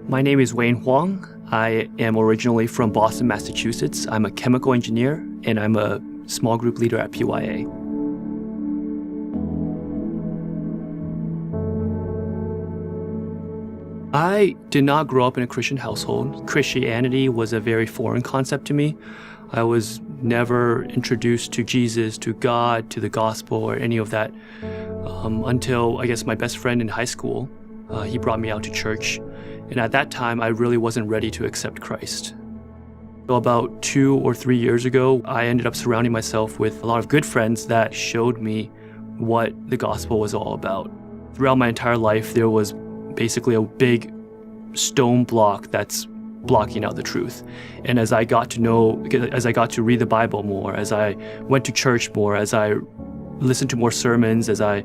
My name is Wayne Huang. I am originally from Boston, Massachusetts. I'm a chemical engineer, and I'm a small group leader at PYA. I did not grow up in a Christian household. Christianity was a very foreign concept to me. I was never introduced to Jesus, to God, to the gospel, or any of that until, I guess, my best friend in high school. He brought me out to church. And at that time, I really wasn't ready to accept Christ. So about 2 or 3 years ago, I ended up surrounding myself with a lot of good friends that showed me what the gospel was all about. Throughout my entire life, there was basically a big stone block that's blocking out the truth. And as I got to read the Bible more, as I went to church more, as I listened to more sermons, as I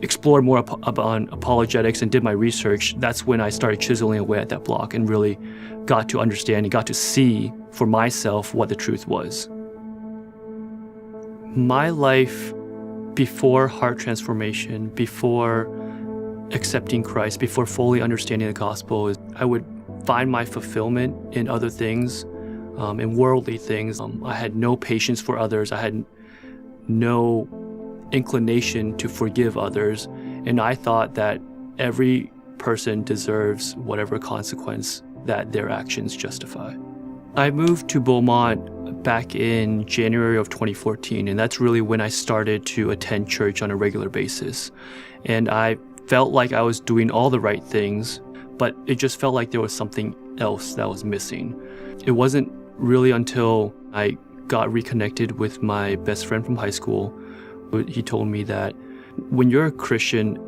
explored more on apologetics and did my research, that's when I started chiseling away at that block and really got to understand and got to see for myself what the truth was. My life before heart transformation, before accepting Christ, before fully understanding the gospel, is I would find my fulfillment in other things, in worldly things. I had no patience for others. I had no inclination to forgive others, and I thought that every person deserves whatever consequence that their actions justify. I moved to Beaumont back in January of 2014, and that's really when I started to attend church on a regular basis. And I felt like I was doing all the right things, but it just felt like there was something else that was missing. It wasn't really until I got reconnected with my best friend from high school. He told me that when you're a Christian,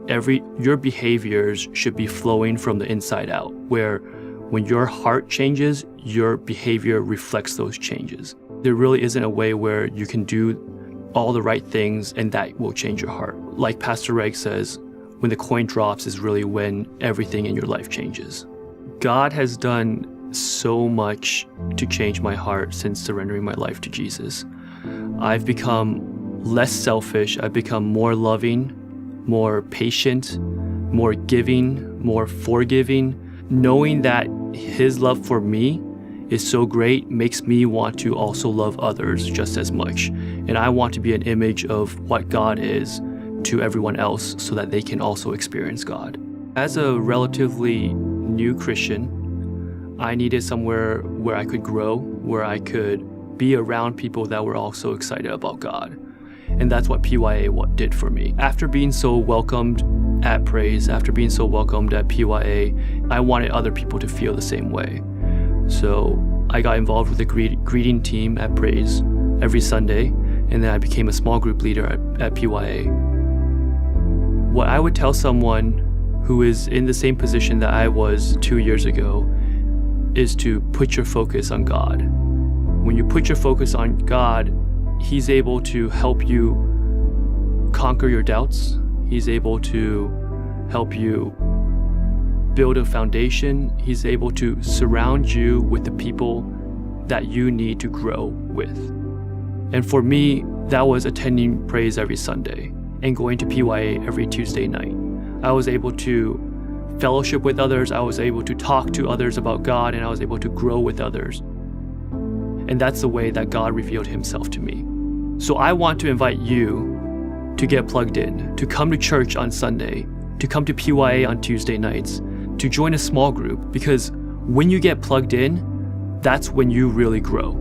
your behaviors should be flowing from the inside out, where when your heart changes, your behavior reflects those changes. There really isn't a way where you can do all the right things and that will change your heart. Like Pastor Reg says, when the coin drops is really when everything in your life changes. God has done so much to change my heart since surrendering my life to Jesus. I've become less selfish. I've become more loving, more patient, more giving, more forgiving. Knowing that His love for me is so great makes me want to also love others just as much. And I want to be an image of what God is to everyone else so that they can also experience God. As a relatively new Christian, I needed somewhere where I could grow, where I could be around people that were also excited about God. And that's what PYA did for me. After being so welcomed at Praise, after being so welcomed at PYA, I wanted other people to feel the same way. So I got involved with the greeting team at Praise every Sunday, and then I became a small group leader at PYA. What I would tell someone who is in the same position that I was 2 years ago is to put your focus on God. When you put your focus on God, He's able to help you conquer your doubts. He's able to help you build a foundation. He's able to surround you with the people that you need to grow with. And for me, that was attending Praise every Sunday and going to PYA every Tuesday night. I was able to fellowship with others. I was able to talk to others about God, and I was able to grow with others. And that's the way that God revealed Himself to me. So I want to invite you to get plugged in, to come to church on Sunday, to come to PYA on Tuesday nights, to join a small group, because when you get plugged in, that's when you really grow.